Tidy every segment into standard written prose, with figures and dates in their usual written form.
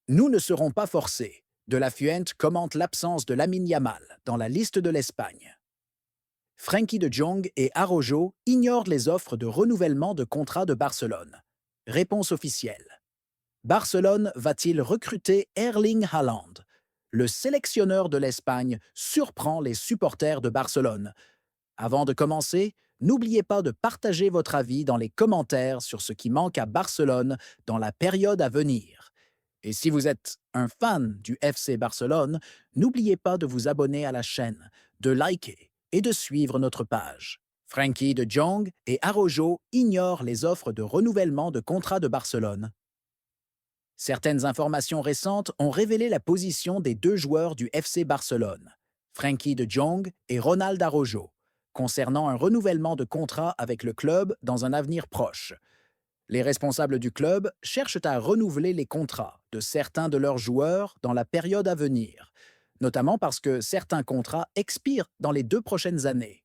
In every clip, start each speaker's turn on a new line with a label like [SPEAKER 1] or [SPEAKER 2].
[SPEAKER 1] Nous ne serons pas forcés. De la Fuente commente l'absence de Lamine Yamal dans la liste de l'Espagne. Frenkie de Jong et Araujo ignorent les offres de renouvellement de contrat de Barcelone. Réponse officielle. Barcelone va-t-il recruter Erling Haaland? Le sélectionneur de l'Espagne surprend les supporters de Barcelone. Avant de commencer, n'oubliez pas de partager votre avis dans les commentaires sur ce qui manque à Barcelone dans la période à venir. Et si vous êtes un fan du FC Barcelone, n'oubliez pas de vous abonner à la chaîne, de liker et de suivre notre page. Frenkie de Jong et Araujo ignorent les offres de renouvellement de contrat de Barcelone. Certaines informations récentes ont révélé la position des deux joueurs du FC Barcelone, Frenkie de Jong et Ronald Araujo, concernant un renouvellement de contrat avec le club dans un avenir proche. Les responsables du club cherchent à renouveler les contrats de certains de leurs joueurs dans la période à venir, notamment parce que certains contrats expirent dans les 2 prochaines années.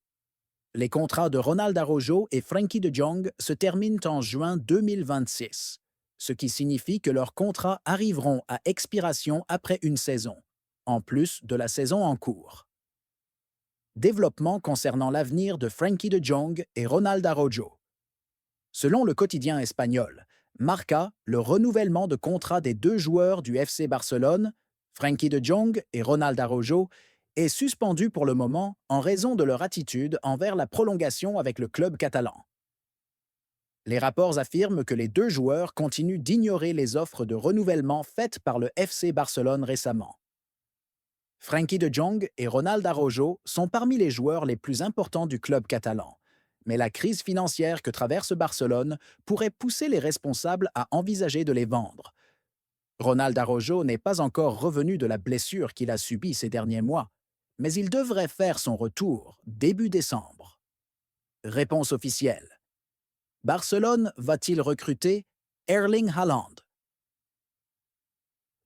[SPEAKER 1] Les contrats de Ronald Araujo et Frenkie de Jong se terminent en juin 2026, ce qui signifie que leurs contrats arriveront à expiration après une saison, en plus de la saison en cours. Développement concernant l'avenir de Frenkie de Jong et Ronald Araujo. Selon le quotidien espagnol, Marca, le renouvellement de contrat des deux joueurs du FC Barcelone, Frenkie de Jong et Ronald Araujo, est suspendu pour le moment en raison de leur attitude envers la prolongation avec le club catalan. Les rapports affirment que les deux joueurs continuent d'ignorer les offres de renouvellement faites par le FC Barcelone récemment. Frenkie de Jong et Ronald Araujo sont parmi les joueurs les plus importants du club catalan, mais la crise financière que traverse Barcelone pourrait pousser les responsables à envisager de les vendre. Ronald Araujo n'est pas encore revenu de la blessure qu'il a subie ces derniers mois, mais il devrait faire son retour début décembre. Réponse officielle. Barcelone va-t-il recruter Erling Haaland?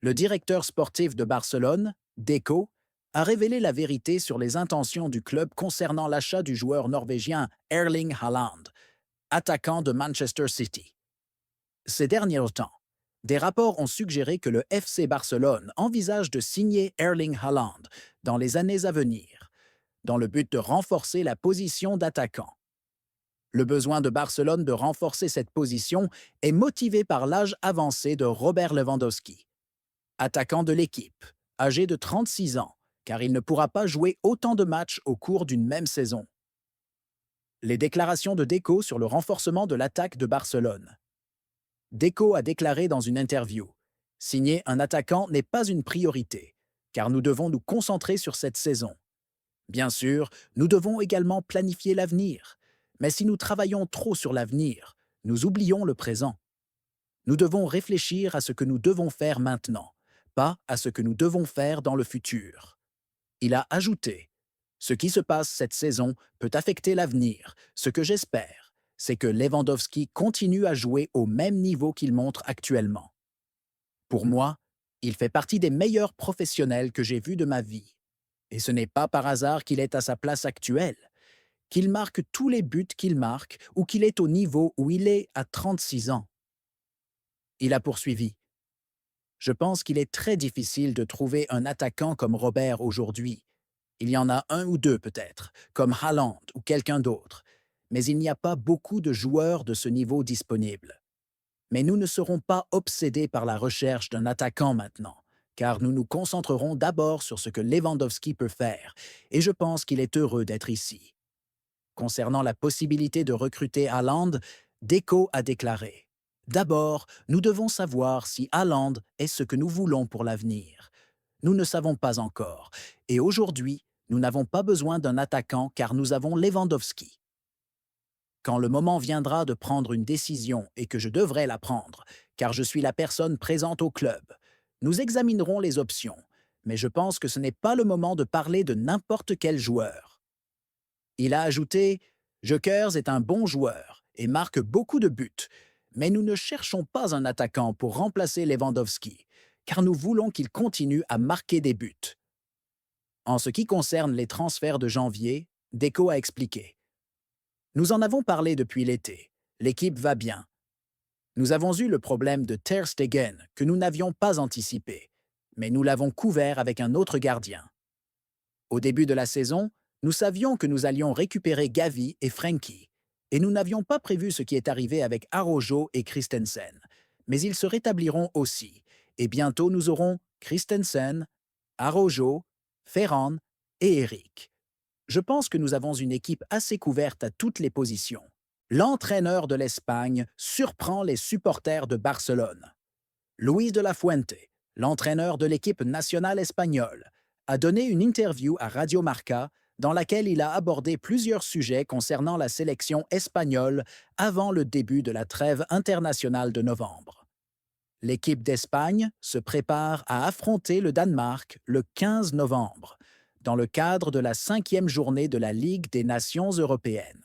[SPEAKER 1] Le directeur sportif de Barcelone, Deco, a révélé la vérité sur les intentions du club concernant l'achat du joueur norvégien Erling Haaland, attaquant de Manchester City. Ces derniers temps, des rapports ont suggéré que le FC Barcelone envisage de signer Erling Haaland dans les années à venir, dans le but de renforcer la position d'attaquant. Le besoin de Barcelone de renforcer cette position est motivé par l'âge avancé de Robert Lewandowski, attaquant de l'équipe, âgé de 36 ans, car il ne pourra pas jouer autant de matchs au cours d'une même saison. Les déclarations de Deco sur le renforcement de l'attaque de Barcelone. Deco a déclaré dans une interview: « Signer un attaquant n'est pas une priorité, car nous devons nous concentrer sur cette saison. Bien sûr, nous devons également planifier l'avenir, mais si nous travaillons trop sur l'avenir, nous oublions le présent. Nous devons réfléchir à ce que nous devons faire maintenant, pas à ce que nous devons faire dans le futur. » Il a ajouté: « Ce qui se passe cette saison peut affecter l'avenir. Ce que j'espère, c'est que Lewandowski continue à jouer au même niveau qu'il montre actuellement. Pour moi, il fait partie des meilleurs professionnels que j'ai vus de ma vie. Et ce n'est pas par hasard qu'il est à sa place actuelle, qu'il marque tous les buts qu'il marque ou qu'il est au niveau où il est à 36 ans. » Il a poursuivi: « Je pense qu'il est très difficile de trouver un attaquant comme Robert aujourd'hui. Il y en a un ou deux peut-être, comme Haaland ou quelqu'un d'autre, mais il n'y a pas beaucoup de joueurs de ce niveau disponibles. Mais nous ne serons pas obsédés par la recherche d'un attaquant maintenant, car nous nous concentrerons d'abord sur ce que Lewandowski peut faire, et je pense qu'il est heureux d'être ici. » Concernant la possibilité de recruter Haaland, Deco a déclaré: « D'abord, nous devons savoir si Haaland est ce que nous voulons pour l'avenir. Nous ne savons pas encore, et aujourd'hui, nous n'avons pas besoin d'un attaquant car nous avons Lewandowski. Quand le moment viendra de prendre une décision et que je devrais la prendre, car je suis la personne présente au club, nous examinerons les options, mais je pense que ce n'est pas le moment de parler de n'importe quel joueur. » Il a ajouté: « Jokers est un bon joueur et marque beaucoup de buts, mais nous ne cherchons pas un attaquant pour remplacer Lewandowski, car nous voulons qu'il continue à marquer des buts. » En ce qui concerne les transferts de janvier, Deco a expliqué: « Nous en avons parlé depuis l'été. L'équipe va bien. Nous avons eu le problème de Ter Stegen que nous n'avions pas anticipé, mais nous l'avons couvert avec un autre gardien. Au début de la saison, nous savions que nous allions récupérer Gavi et Frenkie, et nous n'avions pas prévu ce qui est arrivé avec Araujo et Christensen, mais ils se rétabliront aussi, et bientôt nous aurons Christensen, Araujo, Ferran et Eric. Je pense que nous avons une équipe assez couverte à toutes les positions. L'entraîneur de l'Espagne surprend les supporters de Barcelone. Luis de la Fuente, l'entraîneur de l'équipe nationale espagnole, a donné une interview à Radio Marca dans laquelle il a abordé plusieurs sujets concernant la sélection espagnole avant le début de la trêve internationale de novembre. L'équipe d'Espagne se prépare à affronter le Danemark le 15 novembre, dans le cadre de la 5e journée de la Ligue des Nations européennes.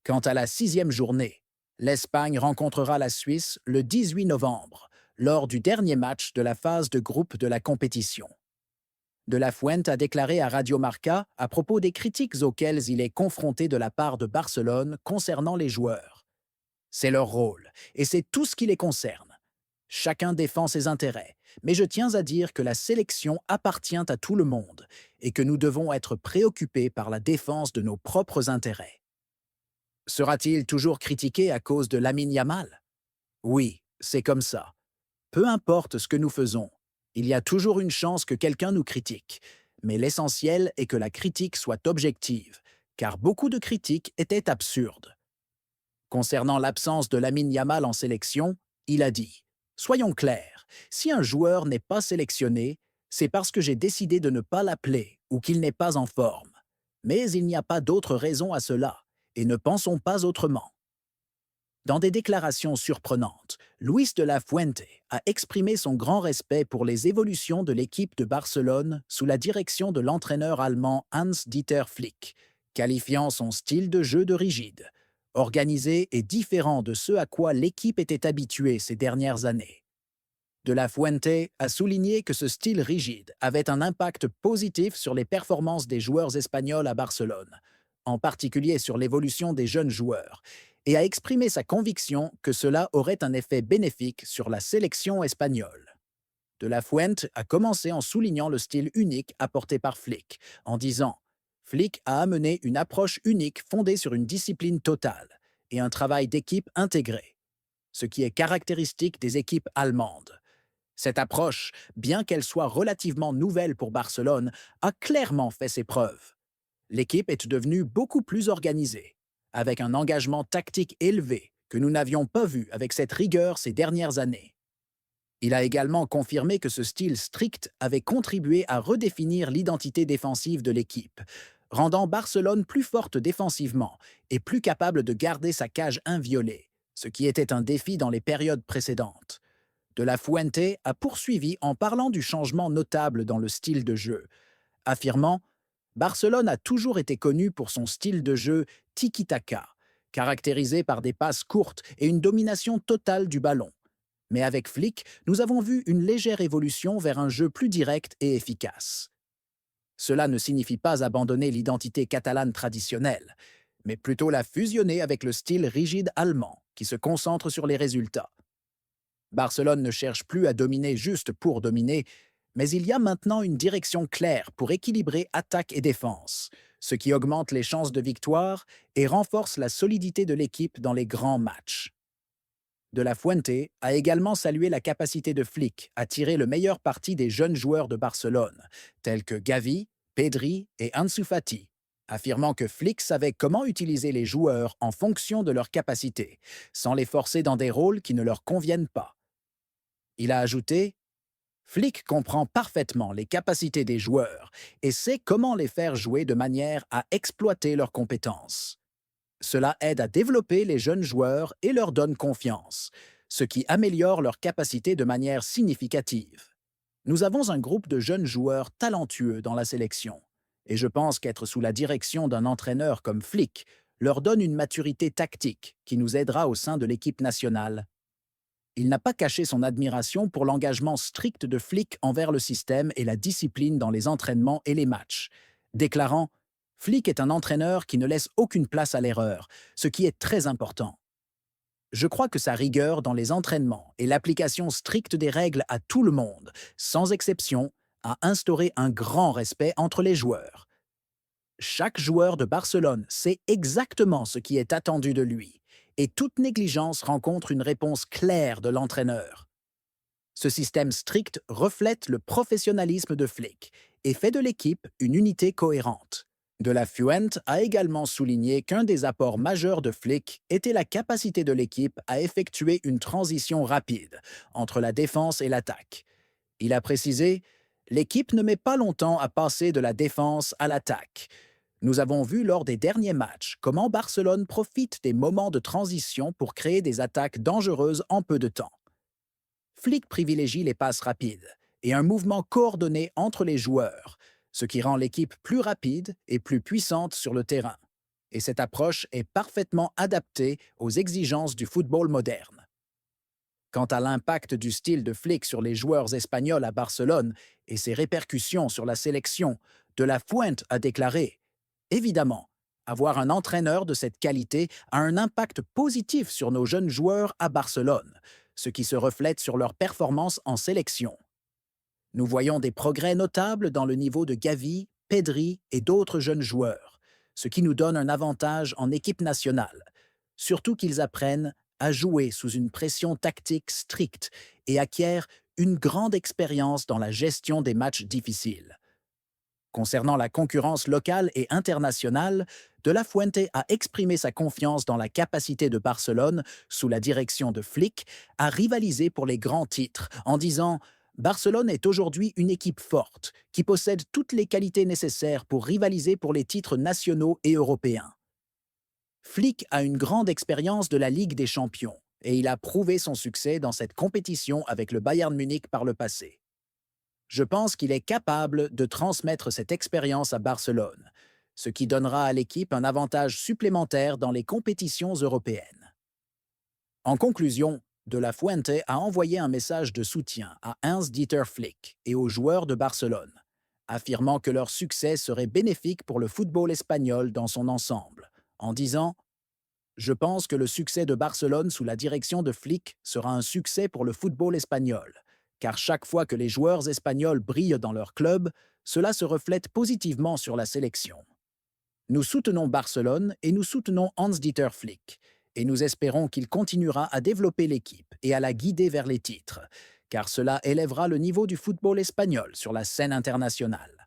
[SPEAKER 1] Quant à la 6e journée, l'Espagne rencontrera la Suisse le 18 novembre, lors du dernier match de la phase de groupe de la compétition. De la Fuente a déclaré à Radio Marca à propos des critiques auxquelles il est confronté de la part de Barcelone concernant les joueurs. C'est leur rôle, et c'est tout ce qui les concerne. Chacun défend ses intérêts, mais je tiens à dire que la sélection appartient à tout le monde et que nous devons être préoccupés par la défense de nos propres intérêts. Sera-t-il toujours critiqué à cause de Lamine Yamal? Oui, c'est comme ça. Peu importe ce que nous faisons, il y a toujours une chance que quelqu'un nous critique, mais l'essentiel est que la critique soit objective, car beaucoup de critiques étaient absurdes. Concernant l'absence de Lamine Yamal en sélection, il a dit « Soyons clairs, si un joueur n'est pas sélectionné, c'est parce que j'ai décidé de ne pas l'appeler ou qu'il n'est pas en forme. Mais il n'y a pas d'autre raison à cela, et ne pensons pas autrement. » Dans des déclarations surprenantes, Luis de la Fuente a exprimé son grand respect pour les évolutions de l'équipe de Barcelone sous la direction de l'entraîneur allemand Hans-Dieter Flick, qualifiant son style de jeu de rigide, organisé et différent de ce à quoi l'équipe était habituée ces dernières années. De la Fuente a souligné que ce style rigide avait un impact positif sur les performances des joueurs espagnols à Barcelone, en particulier sur l'évolution des jeunes joueurs, et a exprimé sa conviction que cela aurait un effet bénéfique sur la sélection espagnole. De la Fuente a commencé en soulignant le style unique apporté par Flick, en disant « Flick a amené une approche unique fondée sur une discipline totale et un travail d'équipe intégré, ce qui est caractéristique des équipes allemandes. Cette approche, bien qu'elle soit relativement nouvelle pour Barcelone, a clairement fait ses preuves. L'équipe est devenue beaucoup plus organisée, avec un engagement tactique élevé que nous n'avions pas vu avec cette rigueur ces dernières années. Il a également confirmé que ce style strict avait contribué à redéfinir l'identité défensive de l'équipe, rendant Barcelone plus forte défensivement et plus capable de garder sa cage inviolée, ce qui était un défi dans les périodes précédentes. De la Fuente a poursuivi en parlant du changement notable dans le style de jeu, affirmant « Barcelone a toujours été connu pour son style de jeu tiki-taka, caractérisé par des passes courtes et une domination totale du ballon. Mais avec Flick, nous avons vu une légère évolution vers un jeu plus direct et efficace. Cela ne signifie pas abandonner l'identité catalane traditionnelle, mais plutôt la fusionner avec le style rigide allemand, qui se concentre sur les résultats. Barcelone ne cherche plus à dominer juste pour dominer, mais il y a maintenant une direction claire pour équilibrer attaque et défense, ce qui augmente les chances de victoire et renforce la solidité de l'équipe dans les grands matchs. De la Fuente a également salué la capacité de Flick à tirer le meilleur parti des jeunes joueurs de Barcelone, tels que Gavi, Pedri et Ansu Fati, affirmant que Flick savait comment utiliser les joueurs en fonction de leurs capacités, sans les forcer dans des rôles qui ne leur conviennent pas. Il a ajouté « Flick comprend parfaitement les capacités des joueurs et sait comment les faire jouer de manière à exploiter leurs compétences. Cela aide à développer les jeunes joueurs et leur donne confiance, ce qui améliore leurs capacités de manière significative. Nous avons un groupe de jeunes joueurs talentueux dans la sélection, et je pense qu'être sous la direction d'un entraîneur comme Flick leur donne une maturité tactique qui nous aidera au sein de l'équipe nationale. » Il n'a pas caché son admiration pour l'engagement strict de Flick envers le système et la discipline dans les entraînements et les matchs, déclarant « Flick est un entraîneur qui ne laisse aucune place à l'erreur, ce qui est très important. Je crois que sa rigueur dans les entraînements et l'application stricte des règles à tout le monde, sans exception, a instauré un grand respect entre les joueurs. Chaque joueur de Barcelone sait exactement ce qui est attendu de lui, et toute négligence rencontre une réponse claire de l'entraîneur. Ce système strict reflète le professionnalisme de Flick et fait de l'équipe une unité cohérente. De la Fuente a également souligné qu'un des apports majeurs de Flick était la capacité de l'équipe à effectuer une transition rapide entre la défense et l'attaque. Il a précisé: l'équipe ne met pas longtemps à passer de la défense à l'attaque. Nous avons vu lors des derniers matchs comment Barcelone profite des moments de transition pour créer des attaques dangereuses en peu de temps. Flick privilégie les passes rapides et un mouvement coordonné entre les joueurs, ce qui rend l'équipe plus rapide et plus puissante sur le terrain. Et cette approche est parfaitement adaptée aux exigences du football moderne. Quant à l'impact du style de Flick sur les joueurs espagnols à Barcelone et ses répercussions sur la sélection, De la Fuente a déclaré: évidemment, avoir un entraîneur de cette qualité a un impact positif sur nos jeunes joueurs à Barcelone, ce qui se reflète sur leur performance en sélection. Nous voyons des progrès notables dans le niveau de Gavi, Pedri et d'autres jeunes joueurs, ce qui nous donne un avantage en équipe nationale, surtout qu'ils apprennent à jouer sous une pression tactique stricte et acquièrent une grande expérience dans la gestion des matchs difficiles. Concernant la concurrence locale et internationale, De la Fuente a exprimé sa confiance dans la capacité de Barcelone, sous la direction de Flick, à rivaliser pour les grands titres, en disant: Barcelone est aujourd'hui une équipe forte, qui possède toutes les qualités nécessaires pour rivaliser pour les titres nationaux et européens. Flick a une grande expérience de la Ligue des Champions, et il a prouvé son succès dans cette compétition avec le Bayern Munich par le passé. Je pense qu'il est capable de transmettre cette expérience à Barcelone, ce qui donnera à l'équipe un avantage supplémentaire dans les compétitions européennes. En conclusion, De la Fuente a envoyé un message de soutien à Hans-Dieter Flick et aux joueurs de Barcelone, affirmant que leur succès serait bénéfique pour le football espagnol dans son ensemble, en disant: je pense que le succès de Barcelone sous la direction de Flick sera un succès pour le football espagnol, car chaque fois que les joueurs espagnols brillent dans leur club, cela se reflète positivement sur la sélection. Nous soutenons Barcelone et nous soutenons Hans-Dieter Flick, et nous espérons qu'il continuera à développer l'équipe et à la guider vers les titres, car cela élèvera le niveau du football espagnol sur la scène internationale.